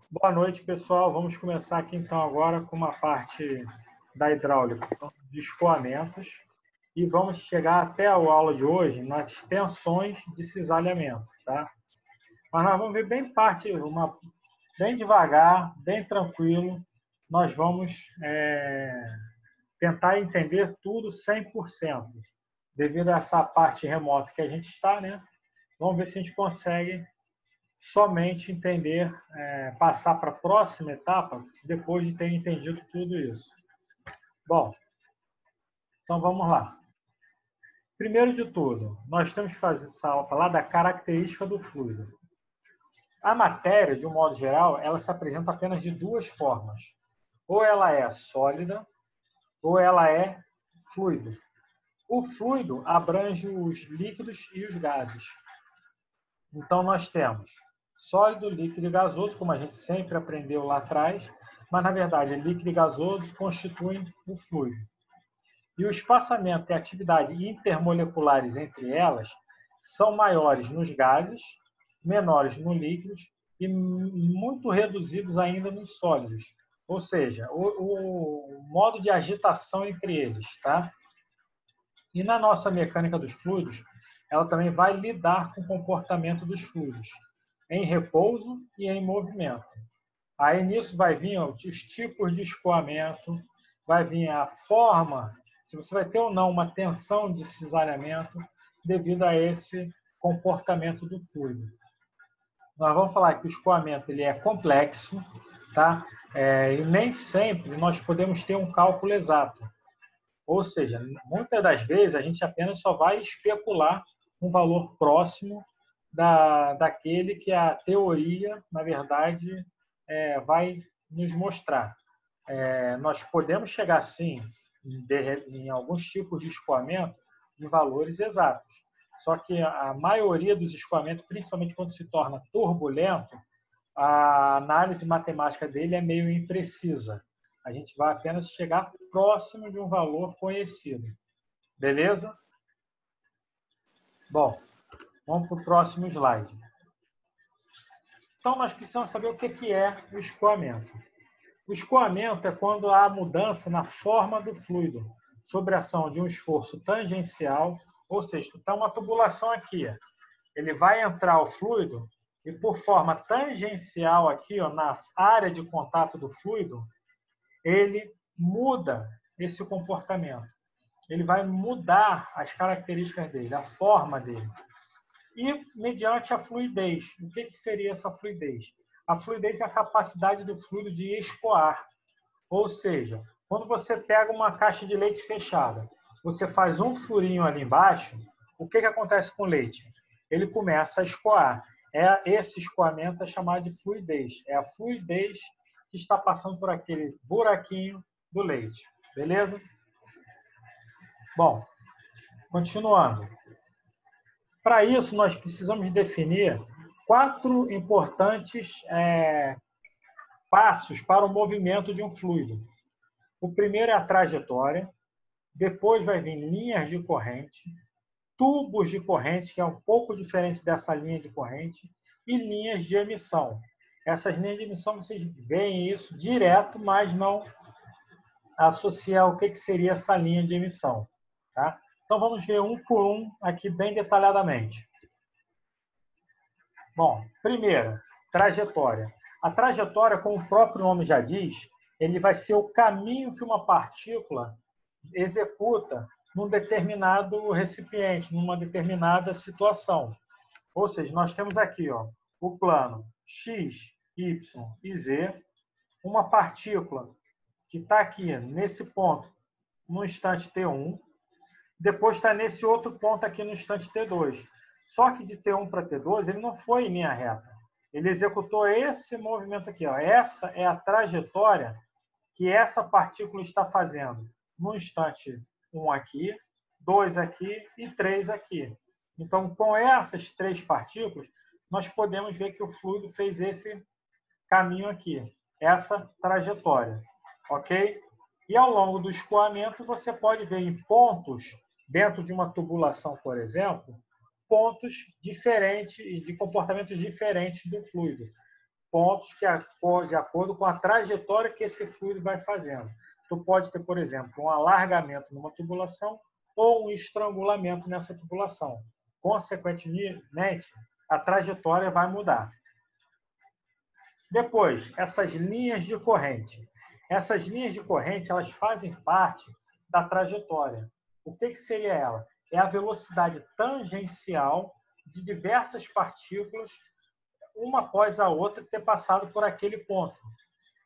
Boa noite, pessoal. Vamos começar aqui então agora com uma parte da hidráulica de escoamentos e vamos chegar até a aula de hoje nas tensões de cisalhamento, tá? Mas nós vamos ver bem bem devagar, bem tranquilo. Nós vamos tentar entender tudo 100%, devido a essa parte remota que a gente está, né? Vamos ver se a gente consegue somente entender, passar para a próxima etapa depois de ter entendido tudo isso. Bom, então vamos lá. Primeiro de tudo, nós temos que falar da característica do fluido. A matéria, de um modo geral, ela se apresenta apenas de duas formas. Ou ela é sólida, ou ela é fluido. O fluido abrange os líquidos e os gases. Então, nós temos sólido, líquido e gasoso, como a gente sempre aprendeu lá atrás, mas, na verdade, líquido e gasoso constituem o fluido. E o espaçamento e a atividade intermoleculares entre elas são maiores nos gases, menores nos líquidos e muito reduzidos ainda nos sólidos. Ou seja, o modo de agitação entre eles, tá? E na nossa mecânica dos fluidos, ela também vai lidar com o comportamento dos fluidos, em repouso e em movimento. Aí nisso vai vir os tipos de escoamento, vai vir a forma, se você vai ter ou não uma tensão de cisalhamento devido a esse comportamento do fluido. Nós vamos falar que o escoamento ele é complexo, tá? E nem sempre nós podemos ter um cálculo exato. Ou seja, muitas das vezes a gente apenas só vai especular um valor próximo daquele que a teoria, na verdade, vai nos mostrar. Nós podemos chegar, sim, em alguns tipos de escoamento, em valores exatos. Só que a maioria dos escoamentos, principalmente quando se torna turbulento, a análise matemática dele é meio imprecisa. A gente vai apenas chegar próximo de um valor conhecido. Beleza? Bom, vamos para o próximo slide. Então, nós precisamos saber o que é o escoamento. O escoamento é quando há mudança na forma do fluido, sob a ação de um esforço tangencial, ou seja, está uma tubulação aqui. Ele vai entrar o fluido e, por forma tangencial aqui, na área de contato do fluido, ele muda esse comportamento. Ele vai mudar as características dele, a forma dele. E mediante a fluidez. O que seria essa fluidez? A fluidez é a capacidade do fluido de escoar. Ou seja, quando você pega uma caixa de leite fechada, você faz um furinho ali embaixo, o que acontece com o leite? Ele começa a escoar. Esse escoamento é chamado de fluidez. É a fluidez que está passando por aquele buraquinho do leite. Beleza? Bom, continuando. Para isso, nós precisamos definir 4 importantes passos para o movimento de um fluido. O primeiro é a trajetória, depois vai vir linhas de corrente, tubos de corrente, que é um pouco diferente dessa linha de corrente, e linhas de emissão. Essas linhas de emissão, vocês veem isso direto, mas não associar o que seria essa linha de emissão. Tá? Então, vamos ver um por um aqui bem detalhadamente. Bom, primeiro, trajetória. A trajetória, como o próprio nome já diz, ele vai ser o caminho que uma partícula executa num determinado recipiente, numa determinada situação. Ou seja, nós temos aqui o plano X, Y e Z, uma partícula que está aqui nesse ponto no instante T1, depois está nesse outro ponto aqui no instante T2. Só que de T1 para T2 ele não foi em linha reta. Ele executou esse movimento aqui. Essa é a trajetória que essa partícula está fazendo no instante 1 aqui, 2 aqui e 3 aqui. Então, com essas 3 partículas, nós podemos ver que o fluido fez esse caminho aqui, essa trajetória. Ok? E ao longo do escoamento, você pode ver em pontos, dentro de uma tubulação, por exemplo, pontos diferentes, de comportamentos diferentes do fluido. pontos de acordo com a trajetória que esse fluido vai fazendo. Tu pode ter, por exemplo, um alargamento numa tubulação ou um estrangulamento nessa tubulação. Consequentemente, a trajetória vai mudar. Depois, essas linhas de corrente. Essas linhas de corrente, elas fazem parte da trajetória. O que seria ela? É a velocidade tangencial de diversas partículas, uma após a outra, ter passado por aquele ponto.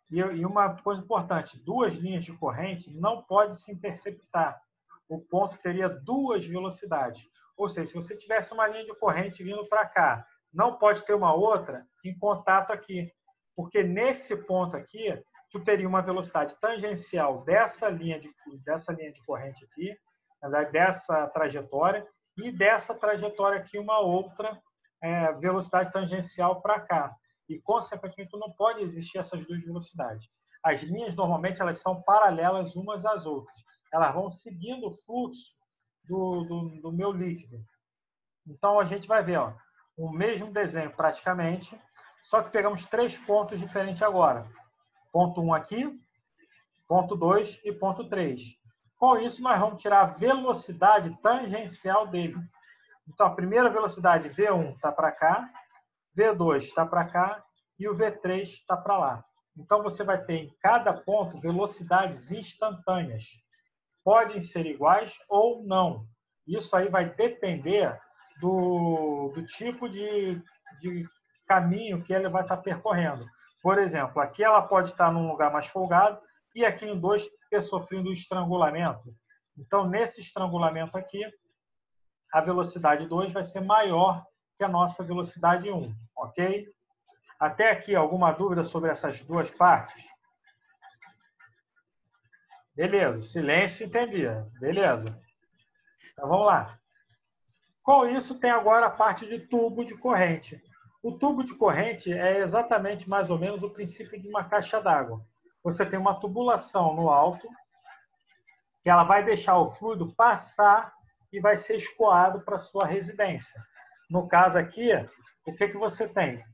E uma coisa importante, duas linhas de corrente não podem se interceptar. O ponto teria duas velocidades. Ou seja, se você tivesse uma linha de corrente vindo para cá, não pode ter uma outra em contato aqui. Porque nesse ponto aqui, tu teria uma velocidade tangencial dessa linha de corrente aqui, na verdade, dessa trajetória, e dessa trajetória aqui uma outra velocidade tangencial para cá. E, consequentemente, não pode existir essas duas velocidades. As linhas, normalmente, elas são paralelas umas às outras. Elas vão seguindo o fluxo do meu líquido. Então, a gente vai ver o mesmo desenho, praticamente, só que pegamos 3 pontos diferentes agora. Ponto 1 aqui, ponto 2 e ponto 3. Com isso, nós vamos tirar a velocidade tangencial dele. Então, a primeira velocidade, V1, está para cá, V2 está para cá e o V3 está para lá. Então, você vai ter em cada ponto velocidades instantâneas. Podem ser iguais ou não. Isso aí vai depender do tipo de caminho que ele vai estar percorrendo. Por exemplo, aqui ela pode estar num lugar mais folgado e aqui em 2 ter sofrido um estrangulamento. Então, nesse estrangulamento aqui, a velocidade 2 vai ser maior que a nossa velocidade 1, ok? Até aqui, alguma dúvida sobre essas duas partes? Beleza, silêncio, entendi. Beleza. Então, vamos lá. Com isso, tem agora a parte de tubo de corrente. O tubo de corrente é exatamente mais ou menos o princípio de uma caixa d'água. Você tem uma tubulação no alto, que ela vai deixar o fluido passar e vai ser escoado para a sua residência. No caso aqui, o que você tem?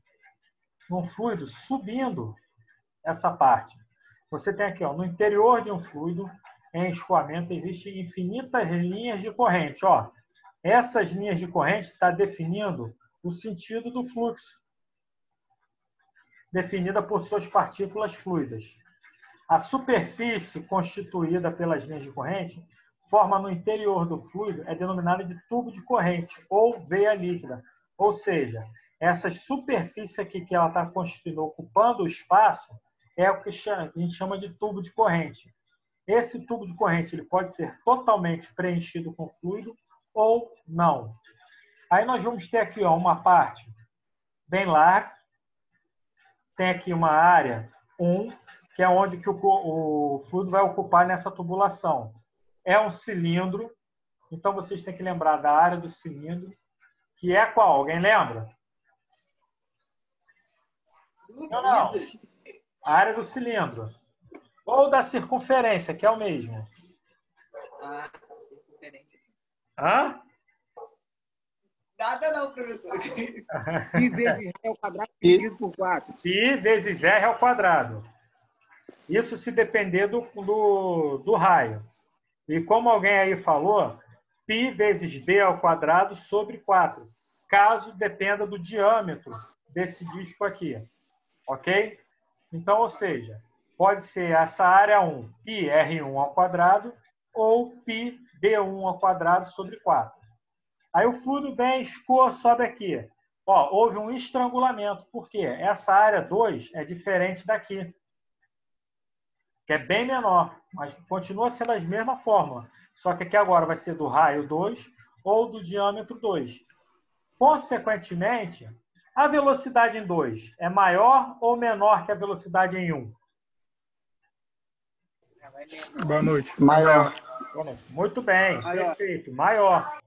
Um fluido subindo essa parte. Você tem aqui, no interior de um fluido, em escoamento, existem infinitas linhas de corrente. Essas linhas de corrente estão definindo o sentido do fluxo, definida por suas partículas fluidas. A superfície constituída pelas linhas de corrente forma no interior do fluido é denominada de tubo de corrente ou veia líquida. Ou seja, essa superfície aqui que ela está constituindo, ocupando o espaço, é o que a gente chama de tubo de corrente. Esse tubo de corrente ele pode ser totalmente preenchido com fluido ou não. Aí nós vamos ter aqui uma parte bem larga, tem aqui uma área 1, que é onde que o fluido vai ocupar nessa tubulação. É um cilindro, então vocês têm que lembrar da área do cilindro, que é qual? Alguém lembra? Não. A área do cilindro. Ou da circunferência, que é o mesmo. Circunferência. Hã? Nada não, professor. Pi vezes R ao quadrado dividido por 4. Pi vezes R ao quadrado. Isso se depender do raio. E como alguém aí falou, π vezes d ao quadrado sobre 4, caso dependa do diâmetro desse disco aqui. Ok? Então, ou seja, pode ser essa área 1, πr1 ao quadrado, ou πd1 ao quadrado sobre 4. Aí o fluido vem, escoa, sobe aqui. Houve um estrangulamento. Por quê? Essa área 2 é diferente daqui, que é bem menor, mas continua sendo a mesma fórmula. Só que aqui agora vai ser do raio 2 ou do diâmetro 2. Consequentemente, a velocidade em 2 é maior ou menor que a velocidade em 1? Boa noite. Maior. Muito bem, perfeito, maior.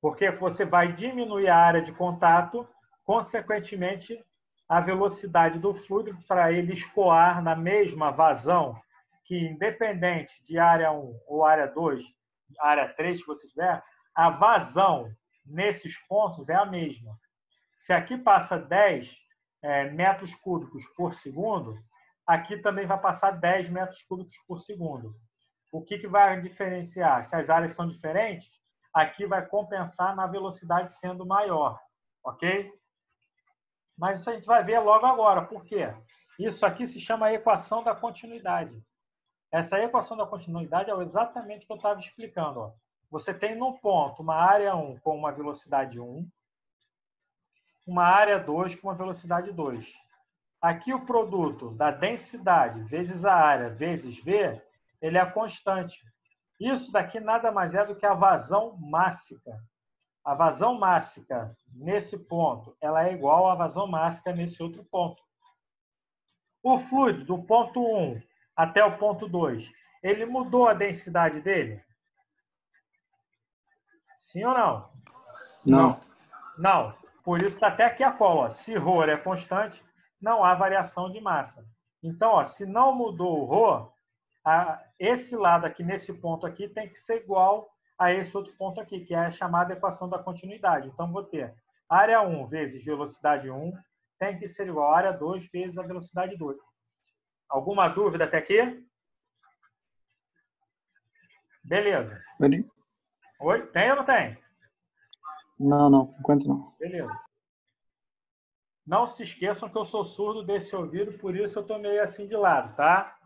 Porque você vai diminuir a área de contato, consequentemente, a velocidade do fluido para ele escoar na mesma vazão, que independente de área 1 ou área 2, área 3 que você tiver, a vazão nesses pontos é a mesma. Se aqui passa 10, metros cúbicos por segundo, aqui também vai passar 10 metros cúbicos por segundo. O que vai diferenciar? Se as áreas são diferentes, aqui vai compensar na velocidade sendo maior, ok? Mas isso a gente vai ver logo agora. Por quê? Isso aqui se chama equação da continuidade. Essa equação da continuidade é exatamente o que eu estava explicando. Ó. Você tem no ponto uma área 1 com uma velocidade 1, uma área 2 com uma velocidade 2. Aqui o produto da densidade vezes a área vezes V, ele é constante. Isso daqui nada mais é do que a vazão mássica. A vazão mássica nesse ponto, ela é igual à vazão mássica nesse outro ponto. O fluido do ponto 1 até o ponto 2, ele mudou a densidade dele? Sim ou não? Não. Não. Por isso está até aqui a cola. Se ρ é constante, não há variação de massa. Então, ó, se não mudou o ρ, esse lado aqui, nesse ponto aqui, tem que ser igual a esse outro ponto aqui, que é a chamada equação da continuidade. Então, vou ter área 1 vezes velocidade 1 tem que ser igual a área 2 vezes a velocidade 2. Alguma dúvida até aqui? Beleza. Oi? Tem ou não tem? Não. Enquanto não. Beleza. Não se esqueçam que eu sou surdo desse ouvido, por isso eu estou meio assim de lado, tá?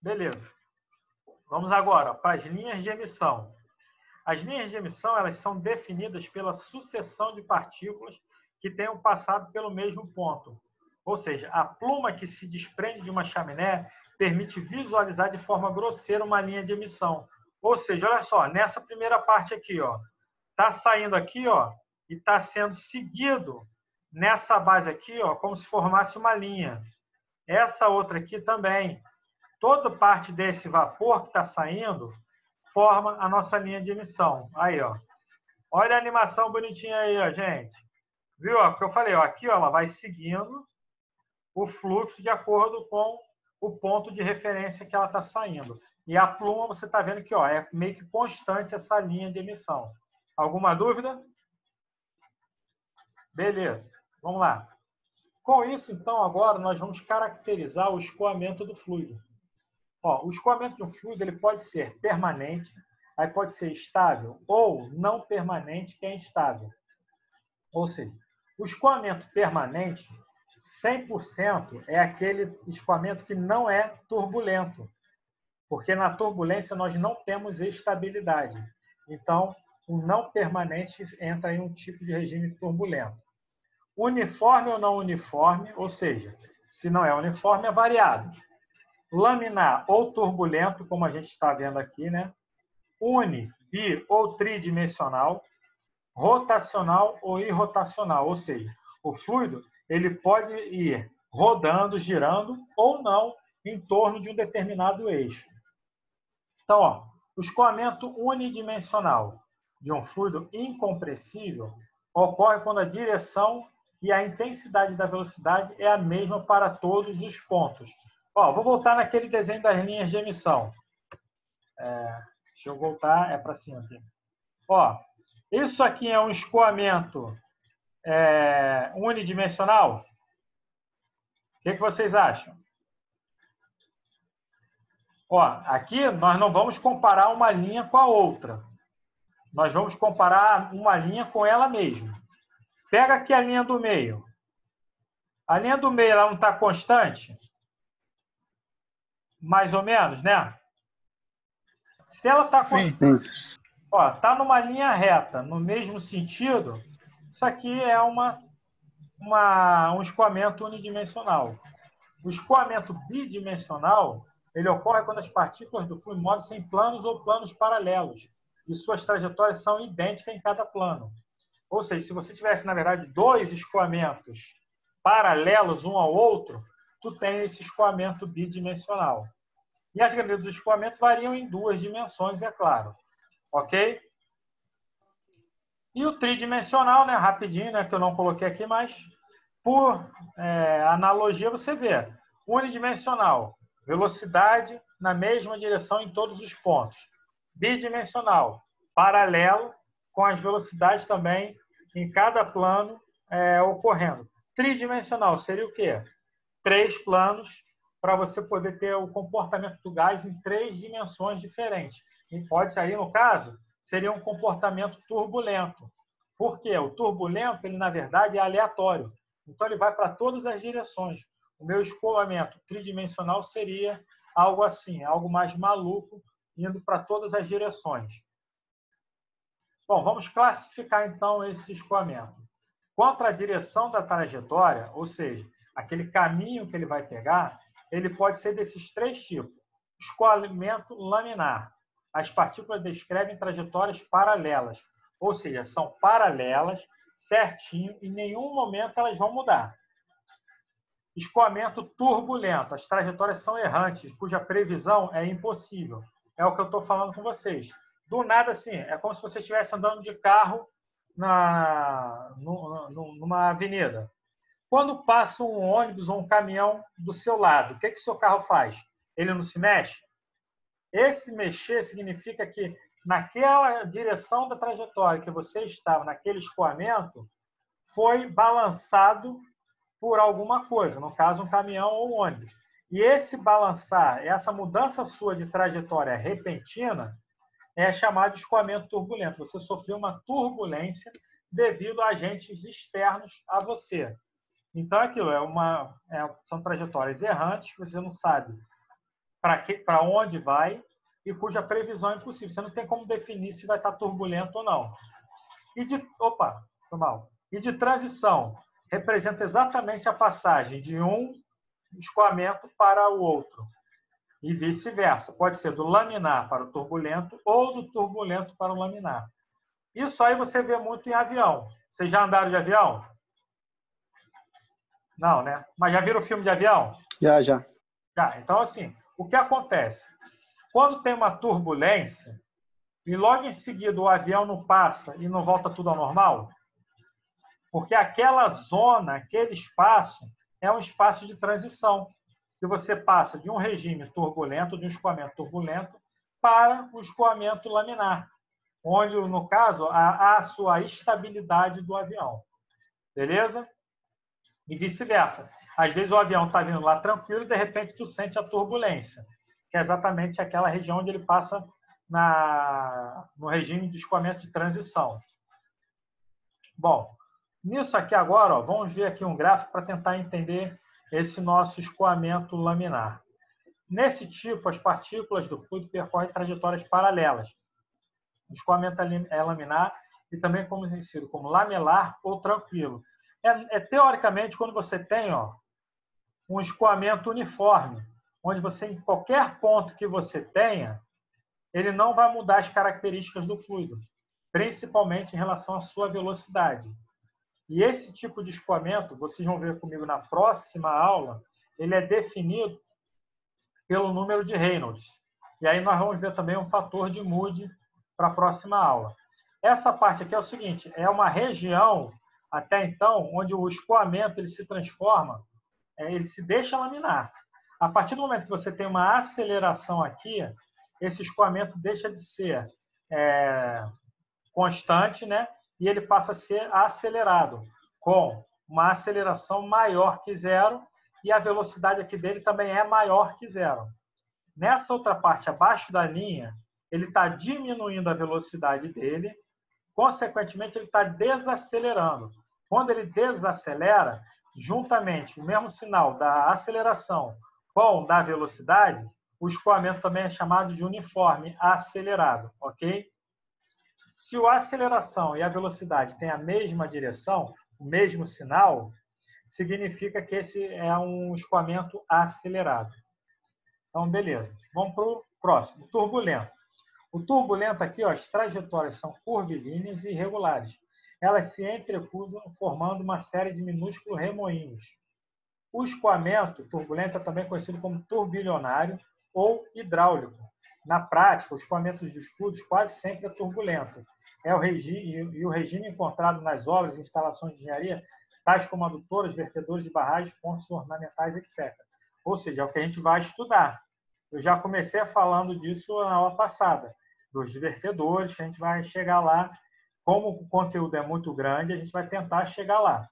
Beleza. Vamos agora para as linhas de emissão. As linhas de emissão, elas são definidas pela sucessão de partículas que tenham passado pelo mesmo ponto. Ou seja, a pluma que se desprende de uma chaminé permite visualizar de forma grosseira uma linha de emissão. Ou seja, olha só, nessa primeira parte aqui, ó, tá saindo aqui, ó, e está sendo seguido nessa base aqui, ó, como se formasse uma linha. Essa outra aqui também. Toda parte desse vapor que está saindo forma a nossa linha de emissão. Aí, ó. Olha a animação bonitinha aí, ó, gente. Viu? Ó, o que eu falei, ó, aqui, ó, ela vai seguindo o fluxo de acordo com o ponto de referência que ela está saindo. E a pluma, você está vendo que, ó, é meio que constante essa linha de emissão. Alguma dúvida? Beleza. Vamos lá. Com isso, então, agora nós vamos caracterizar o escoamento do fluido. Ó, o escoamento de um fluido ele pode ser permanente, aí pode ser estável, ou não permanente, que é instável. Ou seja, o escoamento permanente, 100%, é aquele escoamento que não é turbulento, porque na turbulência nós não temos estabilidade. Então, o não permanente entra em um tipo de regime turbulento. Uniforme ou não uniforme, ou seja, se não é uniforme, é variado. Laminar ou turbulento, como a gente está vendo aqui, né? Uni, bi ou tridimensional, rotacional ou irrotacional, ou seja, o fluido ele pode ir rodando, girando ou não em torno de um determinado eixo. Então, ó, o escoamento unidimensional de um fluido incompressível ocorre quando a direção e a intensidade da velocidade é a mesma para todos os pontos. Ó, vou voltar naquele desenho das linhas de emissão. Deixa eu voltar, é para cima aqui. Ó, isso aqui é um escoamento unidimensional? O que vocês acham? Ó, aqui nós não vamos comparar uma linha com a outra. Nós vamos comparar uma linha com ela mesma. Pega aqui a linha do meio. A linha do meio ela não está constante? Mais ou menos, né? Se ela está constante, ó, está numa linha reta, no mesmo sentido, isso aqui é um escoamento unidimensional. O escoamento bidimensional ele ocorre quando as partículas do fluido movem-se em planos ou planos paralelos e suas trajetórias são idênticas em cada plano. Ou seja, se você tivesse, na verdade, dois escoamentos paralelos um ao outro, tu tem esse escoamento bidimensional. E as grandezas do escoamento variam em duas dimensões, é claro. Ok? E o tridimensional, né, rapidinho, né, que eu não coloquei aqui, mas por analogia você vê. Unidimensional, velocidade na mesma direção em todos os pontos. Bidimensional, paralelo, com as velocidades também em cada plano ocorrendo. Tridimensional seria o quê? 3 planos para você poder ter o comportamento do gás em 3 dimensões diferentes. E pode sair, no caso, seria um comportamento turbulento. Por quê? O turbulento, ele na verdade é aleatório. Então ele vai para todas as direções. O meu escoamento tridimensional seria algo assim, algo mais maluco, indo para todas as direções. Bom, vamos classificar então esse escoamento. Quanto à direção da trajetória, ou seja, aquele caminho que ele vai pegar, ele pode ser desses 3 tipos. Escoamento laminar. As partículas descrevem trajetórias paralelas, ou seja, são paralelas, certinho, e em nenhum momento elas vão mudar. Escoamento turbulento. As trajetórias são errantes, cuja previsão é impossível. É o que eu estou falando com vocês. Do nada, assim, é como se você estivesse andando de carro numa avenida. Quando passa um ônibus ou um caminhão do seu lado, o que o seu carro faz? Ele não se mexe? Esse mexer significa que naquela direção da trajetória que você estava, naquele escoamento, foi balançado por alguma coisa, no caso, um caminhão ou um ônibus. E esse balançar, essa mudança sua de trajetória repentina, é chamado de escoamento turbulento. Você sofreu uma turbulência devido a agentes externos a você. Então, aquilo são trajetórias errantes, que você não sabe para onde vai e cuja previsão é impossível. Você não tem como definir se vai estar turbulento ou não. E de transição, representa exatamente a passagem de um escoamento para o outro. E vice-versa. Pode ser do laminar para o turbulento ou do turbulento para o laminar. Isso aí você vê muito em avião. Vocês já andaram de avião? Não, né? Mas já viram o filme de avião? Já. Já. Então, assim, o que acontece? Quando tem uma turbulência e logo em seguida o avião não passa e não volta tudo ao normal, porque aquela zona, aquele espaço, é um espaço de transição, que você passa de um regime turbulento, de um escoamento turbulento, para o escoamento laminar, onde, no caso, há a sua estabilidade do avião. Beleza? E vice-versa. Às vezes o avião está vindo lá tranquilo e, de repente, tu sente a turbulência, que é exatamente aquela região onde ele passa no regime de escoamento de transição. Bom, nisso aqui agora, ó, vamos ver aqui um gráfico para tentar entender esse nosso escoamento laminar. Nesse tipo, as partículas do fluido percorrem trajetórias paralelas. O escoamento é laminar e também conhecido como lamelar ou tranquilo. Teoricamente, quando você tem um escoamento uniforme, onde você, em qualquer ponto que você tenha, ele não vai mudar as características do fluido, principalmente em relação à sua velocidade. E esse tipo de escoamento, vocês vão ver comigo na próxima aula, ele é definido pelo número de Reynolds. E aí nós vamos ver também um fator de Moody para a próxima aula. Essa parte aqui é o seguinte, é uma região, até então, onde o escoamento ele se transforma, ele se deixa laminar. A partir do momento que você tem uma aceleração aqui, esse escoamento deixa de ser constante, né? E ele passa a ser acelerado, com uma aceleração maior que zero, e a velocidade aqui dele também é maior que zero. Nessa outra parte, abaixo da linha, ele está diminuindo a velocidade dele, consequentemente, ele está desacelerando. Quando ele desacelera, juntamente o mesmo sinal da aceleração com da velocidade, o escoamento também é chamado de uniforme acelerado, ok? Se a aceleração e a velocidade têm a mesma direção, o mesmo sinal, significa que esse é um escoamento acelerado. Então, beleza. Vamos para o próximo, turbulento. O turbulento aqui, as trajetórias são curvilíneas e irregulares. Elas se entrecruzam formando uma série de minúsculos remoinhos. O escoamento turbulento é também conhecido como turbilionário ou hidráulico. Na prática, o escoamento dos fluidos quase sempre é turbulento. O regime encontrado nas obras e instalações de engenharia, tais como adutoras, vertedores de barragens, fontes ornamentais, etc. Ou seja, é o que a gente vai estudar. Eu já comecei falando disso na aula passada, dos vertedores, que a gente vai chegar lá. Como o conteúdo é muito grande, a gente vai tentar chegar lá.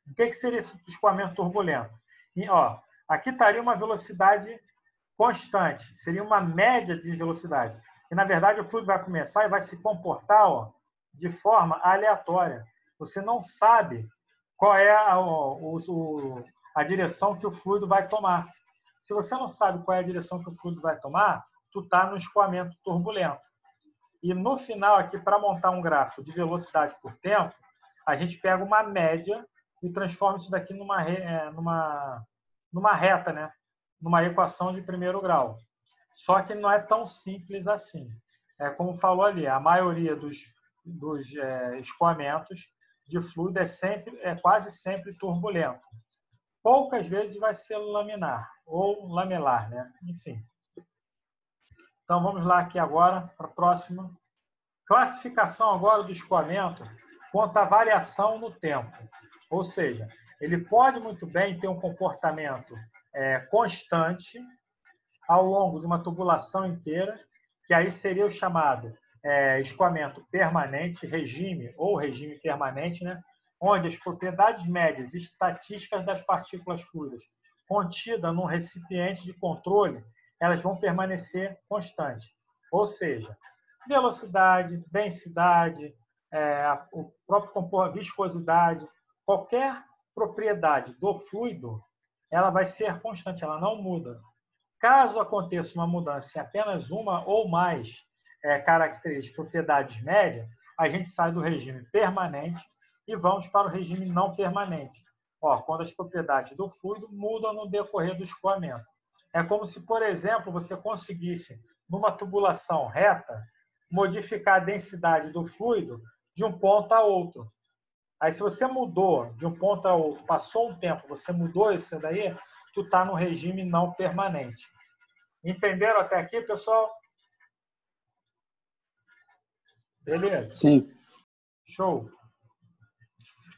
O que seria esse escoamento turbulento? E, ó, aqui estaria uma velocidade constante, seria uma média de velocidade. E, na verdade, o fluido vai começar e vai se comportar, ó, de forma aleatória. Você não sabe qual é a direção que o fluido vai tomar. Se você não sabe qual é a direção que o fluido vai tomar, tu está no escoamento turbulento. E no final aqui, para montar um gráfico de velocidade por tempo, a gente pega uma média e transforma isso daqui numa reta, né? Numa equação de primeiro grau. Só que não é tão simples assim. É como falou ali, a maioria dos escoamentos de fluido é quase sempre turbulento. Poucas vezes vai ser laminar ou lamelar, né? Enfim. Então, vamos lá aqui agora para a próxima. Classificação agora do escoamento quanto à variação no tempo. Ou seja, ele pode muito bem ter um comportamento constante ao longo de uma tubulação inteira, que aí seria o chamado escoamento permanente, regime permanente, né? Onde as propriedades médias e estatísticas das partículas fluidas contidas num recipiente de controle, elas vão permanecer constantes. Ou seja, velocidade, densidade, o próprio viscosidade, qualquer propriedade do fluido, ela vai ser constante, ela não muda. Caso aconteça uma mudança em apenas uma ou mais características, propriedades médias, a gente sai do regime permanente e vamos para o regime não permanente. Ó, quando as propriedades do fluido mudam no decorrer do escoamento. É como se, por exemplo, você conseguisse, numa tubulação reta, modificar a densidade do fluido de um ponto a outro. Aí, se você mudou de um ponto a outro, passou um tempo, você mudou isso daí, tu está no regime não permanente. Entenderam até aqui, pessoal? Beleza? Sim. Show.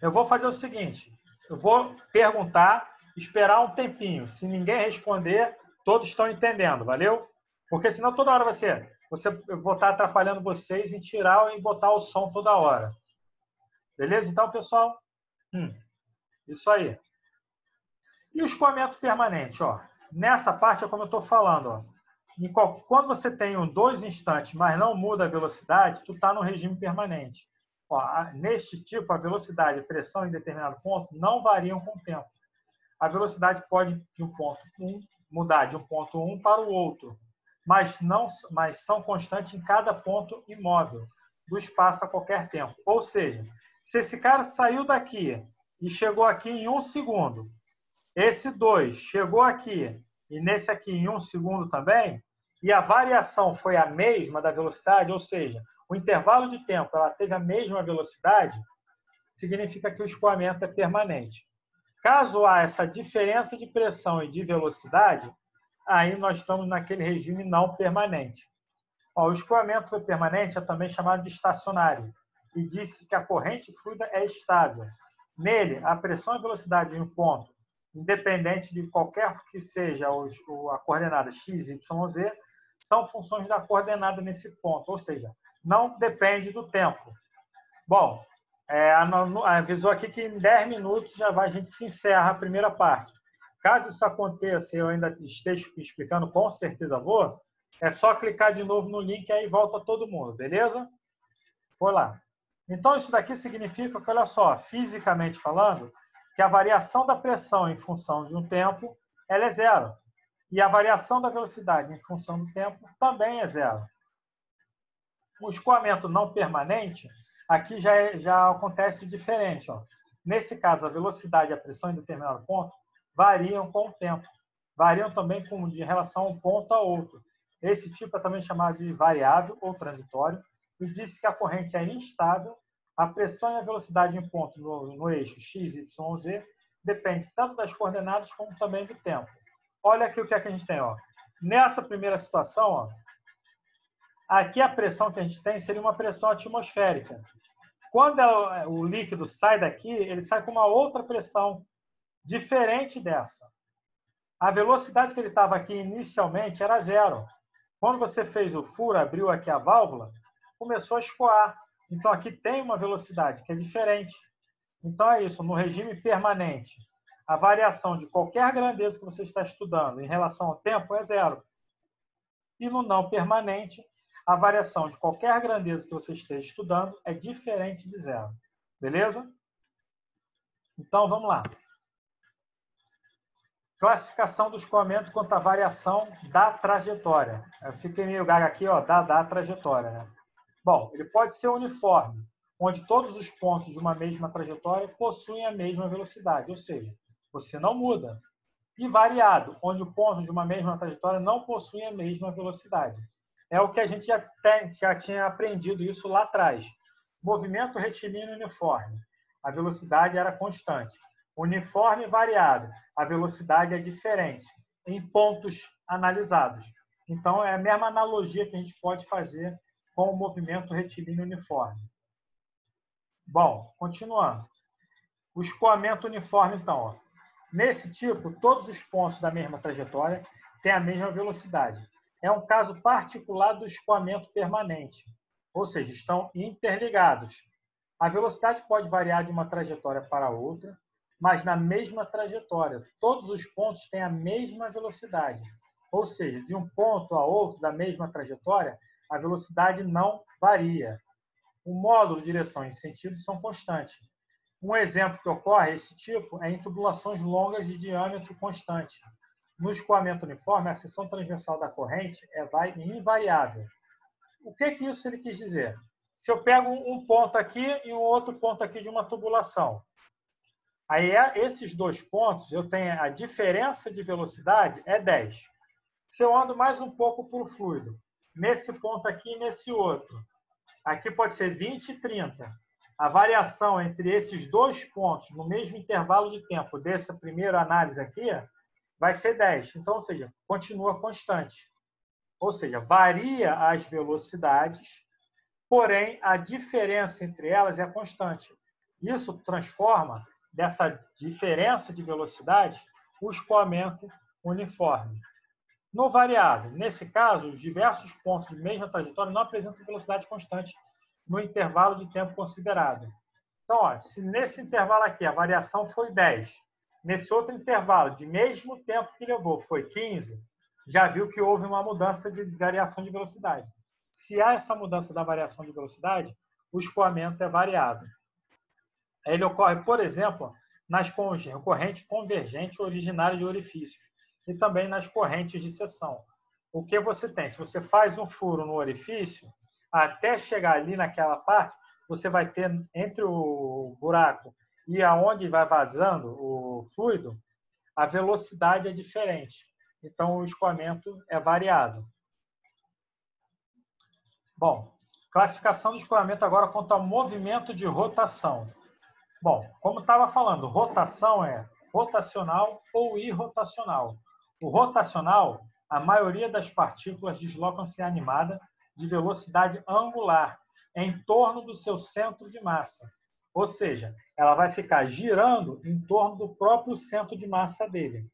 Eu vou fazer o seguinte, eu vou perguntar, esperar um tempinho. Se ninguém responder, todos estão entendendo, valeu? Porque senão toda hora eu vou estar atrapalhando vocês em tirar e botar o som toda hora. Beleza? Então, pessoal, isso aí. E o escoamento permanente, ó. Nessa parte é como eu estou falando, ó. Quando você tem 2 instantes, mas não muda a velocidade, tu está no regime permanente. Ó, neste tipo, a velocidade e pressão em determinado ponto não variam com o tempo. A velocidade pode mudar de um ponto 1 para o outro, mas são constantes em cada ponto imóvel do espaço a qualquer tempo. Ou seja, se esse cara saiu daqui e chegou aqui em 1 segundo, esse 2 chegou aqui e nesse aqui em 1 segundo também, e a variação foi a mesma da velocidade, ou seja, o intervalo de tempo ela teve a mesma velocidade, significa que o escoamento é permanente. Caso há essa diferença de pressão e de velocidade, aí nós estamos naquele regime não permanente. Ó, o escoamento permanente é também chamado de estacionário e disse que a corrente fluida é estável. Nele, a pressão e velocidade em um ponto, independente de qualquer que seja a coordenada x, y, z, são funções da coordenada nesse ponto, ou seja, não depende do tempo. Bom, avisou aqui que em 10 minutos a gente se encerra a primeira parte. Caso isso aconteça e eu ainda esteja explicando, com certeza vou, é só clicar de novo no link e aí volta todo mundo, beleza? Foi lá. Então, isso daqui significa que, olha só, fisicamente falando, que a variação da pressão em função de um tempo ela é zero. E a variação da velocidade em função do tempo também é zero. O escoamento não permanente, aqui já acontece diferente. Ó. Nesse caso, a velocidade e a pressão em determinado ponto variam com o tempo. Variam também de relação a um ponto a outro. Esse tipo é também chamado de variável ou transitório e disse que a corrente é instável. A pressão e a velocidade em ponto no eixo x, y, z depende tanto das coordenadas como também do tempo. Olha aqui o que é que a gente tem. Ó. Nessa primeira situação, ó, aqui a pressão que a gente tem seria uma pressão atmosférica. Quando o líquido sai daqui, ele sai com uma outra pressão diferente dessa. A velocidade que ele estava aqui inicialmente era zero. Quando você fez o furo, abriu aqui a válvula, começou a escoar. Então, aqui tem uma velocidade que é diferente. Então, é isso. No regime permanente, a variação de qualquer grandeza que você está estudando em relação ao tempo é zero. E no não permanente, a variação de qualquer grandeza que você esteja estudando é diferente de zero. Beleza? Então, vamos lá. Classificação do escoamento quanto à variação da trajetória. Eu fiquei meio gaga aqui, ó, da trajetória, né? Bom, ele pode ser uniforme, onde todos os pontos de uma mesma trajetória possuem a mesma velocidade, ou seja, você não muda. E variado, onde o ponto de uma mesma trajetória não possui a mesma velocidade. É o que a gente já tinha aprendido isso lá atrás. Movimento retilíneo uniforme. A velocidade era constante. Uniforme variado. A velocidade é diferente em pontos analisados. Então, é a mesma analogia que a gente pode fazer com o movimento retilíneo uniforme. Bom, continuando. O escoamento uniforme, então, ó. Nesse tipo, todos os pontos da mesma trajetória têm a mesma velocidade. É um caso particular do escoamento permanente, ou seja, estão interligados. A velocidade pode variar de uma trajetória para outra, mas na mesma trajetória, todos os pontos têm a mesma velocidade. Ou seja, de um ponto a outro da mesma trajetória, a velocidade não varia. O módulo, direção e sentido são constantes. Um exemplo que ocorre esse tipo é em tubulações longas de diâmetro constante. No escoamento uniforme, a seção transversal da corrente é invariável. O que isso ele quis dizer? Se eu pego um ponto aqui e um outro ponto aqui de uma tubulação, aí esses dois pontos, eu tenho a diferença de velocidade é 10. Se eu ando mais um pouco por fluido, nesse ponto aqui e nesse outro, aqui pode ser 20 e 30. A variação entre esses dois pontos no mesmo intervalo de tempo dessa primeira análise aqui vai ser 10. Então, ou seja, continua constante. Ou seja, varia as velocidades, porém a diferença entre elas é constante. Isso transforma dessa diferença de velocidade o escoamento uniforme. No variado, nesse caso, os diversos pontos de mesma trajetória não apresentam velocidade constante no intervalo de tempo considerado. Então, ó, se nesse intervalo aqui a variação foi 10, nesse outro intervalo, de mesmo tempo que levou, foi 15, já viu que houve uma mudança de variação de velocidade. Se há essa mudança da variação de velocidade, o escoamento é variável. Ele ocorre, por exemplo, nas correntes convergentes originárias de orifícios e também nas correntes de seção. O que você tem? Se você faz um furo no orifício, até chegar ali naquela parte, você vai ter entre o buraco e aonde vai vazando o fluido, a velocidade é diferente. Então, o escoamento é variado. Bom, classificação do escoamento agora quanto ao movimento de rotação. Bom, como estava falando, rotação é rotacional ou irrotacional. O rotacional, a maioria das partículas deslocam-se animada de velocidade angular em torno do seu centro de massa. Ou seja, ela vai ficar girando em torno do próprio centro de massa dele.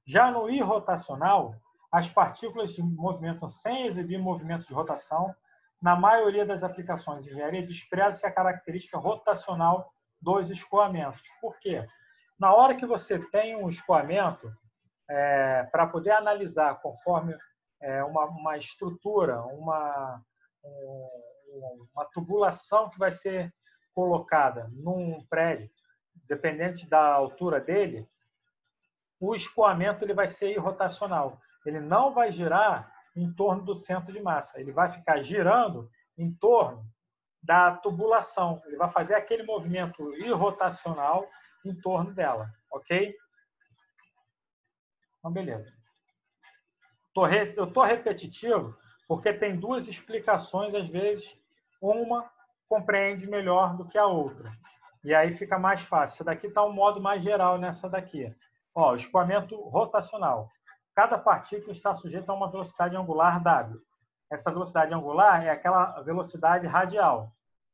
Já no irrotacional, as partículas se movimentam sem exibir movimento de rotação. Na maioria das aplicações de engenharia, despreza-se a característica rotacional dos escoamentos. Por quê? Na hora que você tem um escoamento, para poder analisar conforme uma estrutura, uma tubulação que vai ser colocada num prédio, dependente da altura dele, o escoamento ele vai ser irrotacional. Ele não vai girar em torno do centro de massa. Ele vai ficar girando em torno da tubulação. Ele vai fazer aquele movimento irrotacional em torno dela. Ok? Então, beleza. Eu estou repetitivo porque tem duas explicações, às vezes, uma compreende melhor do que a outra. E aí fica mais fácil. Essa daqui está um modo mais geral nessa daqui. Ó, escoamento rotacional. Cada partícula está sujeita a uma velocidade angular W. Essa velocidade angular é aquela velocidade radial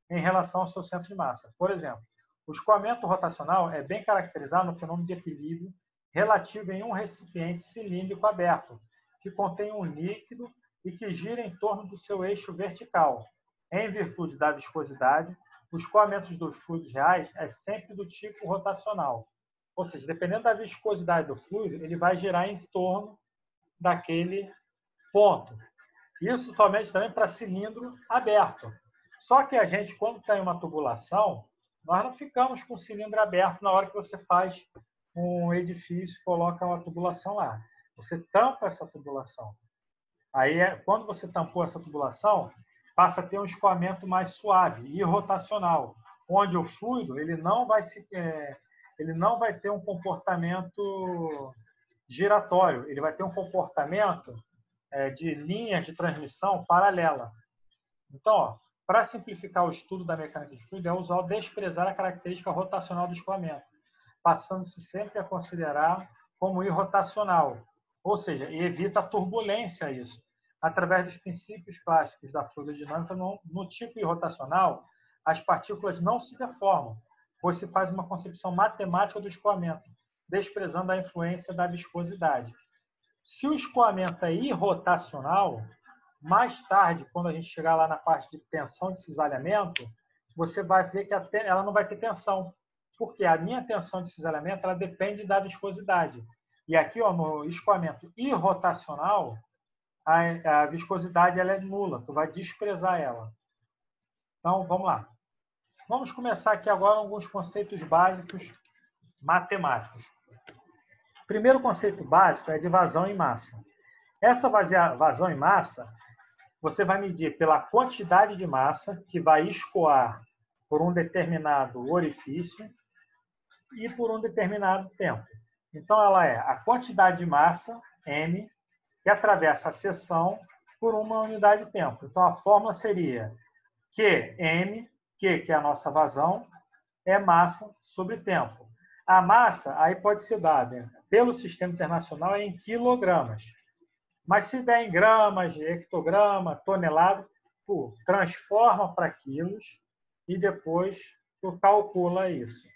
em relação ao seu centro de massa. Por exemplo, o escoamento rotacional é bem caracterizado no fenômeno de equilíbrio relativo em um recipiente cilíndrico aberto, que contém um líquido e que gira em torno do seu eixo vertical, em virtude da viscosidade, os escoamentos dos fluidos reais é sempre do tipo rotacional. Ou seja, dependendo da viscosidade do fluido, ele vai girar em torno daquele ponto. Isso somente também para cilindro aberto. Só que a gente, quando tem uma tubulação, nós não ficamos com o cilindro aberto na hora que você faz um edifício, coloca uma tubulação lá. Você tampa essa tubulação. Aí, quando você tampou essa tubulação, passa a ter um escoamento mais suave e rotacional, onde o fluido ele não vai ter um comportamento giratório, ele vai ter um comportamento de linhas de transmissão paralela. Então, para simplificar o estudo da mecânica de fluido, é usual desprezar a característica rotacional do escoamento, passando-se sempre a considerar como irrotacional, ou seja, evita a turbulência a isso. Através dos princípios clássicos da fluidodinâmica, no tipo irrotacional, as partículas não se deformam, pois se faz uma concepção matemática do escoamento, desprezando a influência da viscosidade. Se o escoamento é irrotacional, mais tarde, quando a gente chegar lá na parte de tensão de cisalhamento, você vai ver que ela não vai ter tensão, porque a minha tensão de cisalhamento ela depende da viscosidade. E aqui, ó, no escoamento irrotacional, a viscosidade ela é nula, tu vai desprezar ela. Então, vamos lá. Vamos começar aqui agora alguns conceitos básicos matemáticos. O primeiro conceito básico é de vazão em massa. Essa vazão em massa, você vai medir pela quantidade de massa que vai escoar por um determinado orifício e por um determinado tempo. Então, ela é a quantidade de massa, m, que atravessa a seção por uma unidade de tempo. Então, a fórmula seria Qm, Q, que é a nossa vazão, é massa sobre tempo. A massa aí pode ser dada pelo Sistema Internacional em quilogramas. Mas se der em gramas, hectograma, tonelada, tu transforma para quilos e depois tu calcula isso.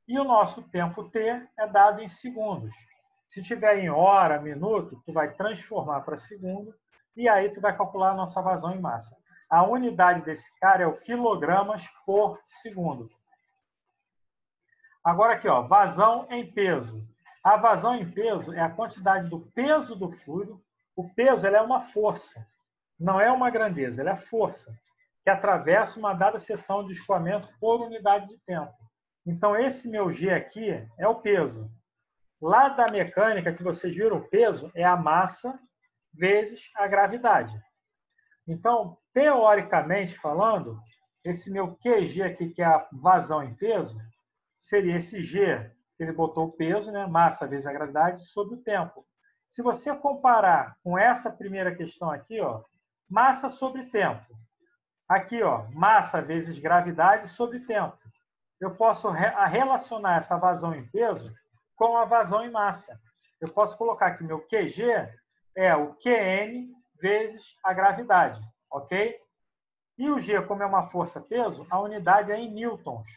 E o nosso tempo T é dado em segundos. Se tiver em hora, minuto, tu vai transformar para segundo e aí tu vai calcular a nossa vazão em massa. A unidade desse cara é o quilogramas por segundo. Agora aqui, ó, vazão em peso. A vazão em peso é a quantidade do peso do fluido. O peso ela é uma força, não é uma grandeza, ela é força, que atravessa uma dada seção de escoamento por unidade de tempo. Então, esse meu G aqui é o peso. Lá da mecânica, que vocês viram, o peso é a massa vezes a gravidade. Então, teoricamente falando, esse meu QG aqui, que é a vazão em peso, seria esse G, que ele botou o peso, né? Massa vezes a gravidade, sobre o tempo. Se você comparar com essa primeira questão aqui, ó, massa sobre tempo. Aqui, ó, massa vezes gravidade sobre tempo. Eu posso relacionar essa vazão em peso com a vazão em massa. Eu posso colocar que meu QG é o Qn vezes a gravidade, ok? E o G, como é uma força-peso, a unidade é em newtons.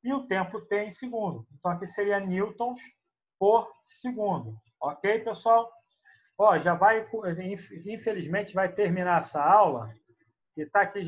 E o tempo T em segundo. Então, aqui seria newtons por segundo. Ok, pessoal? Ó, já vai, infelizmente, vai terminar essa aula. E está aqui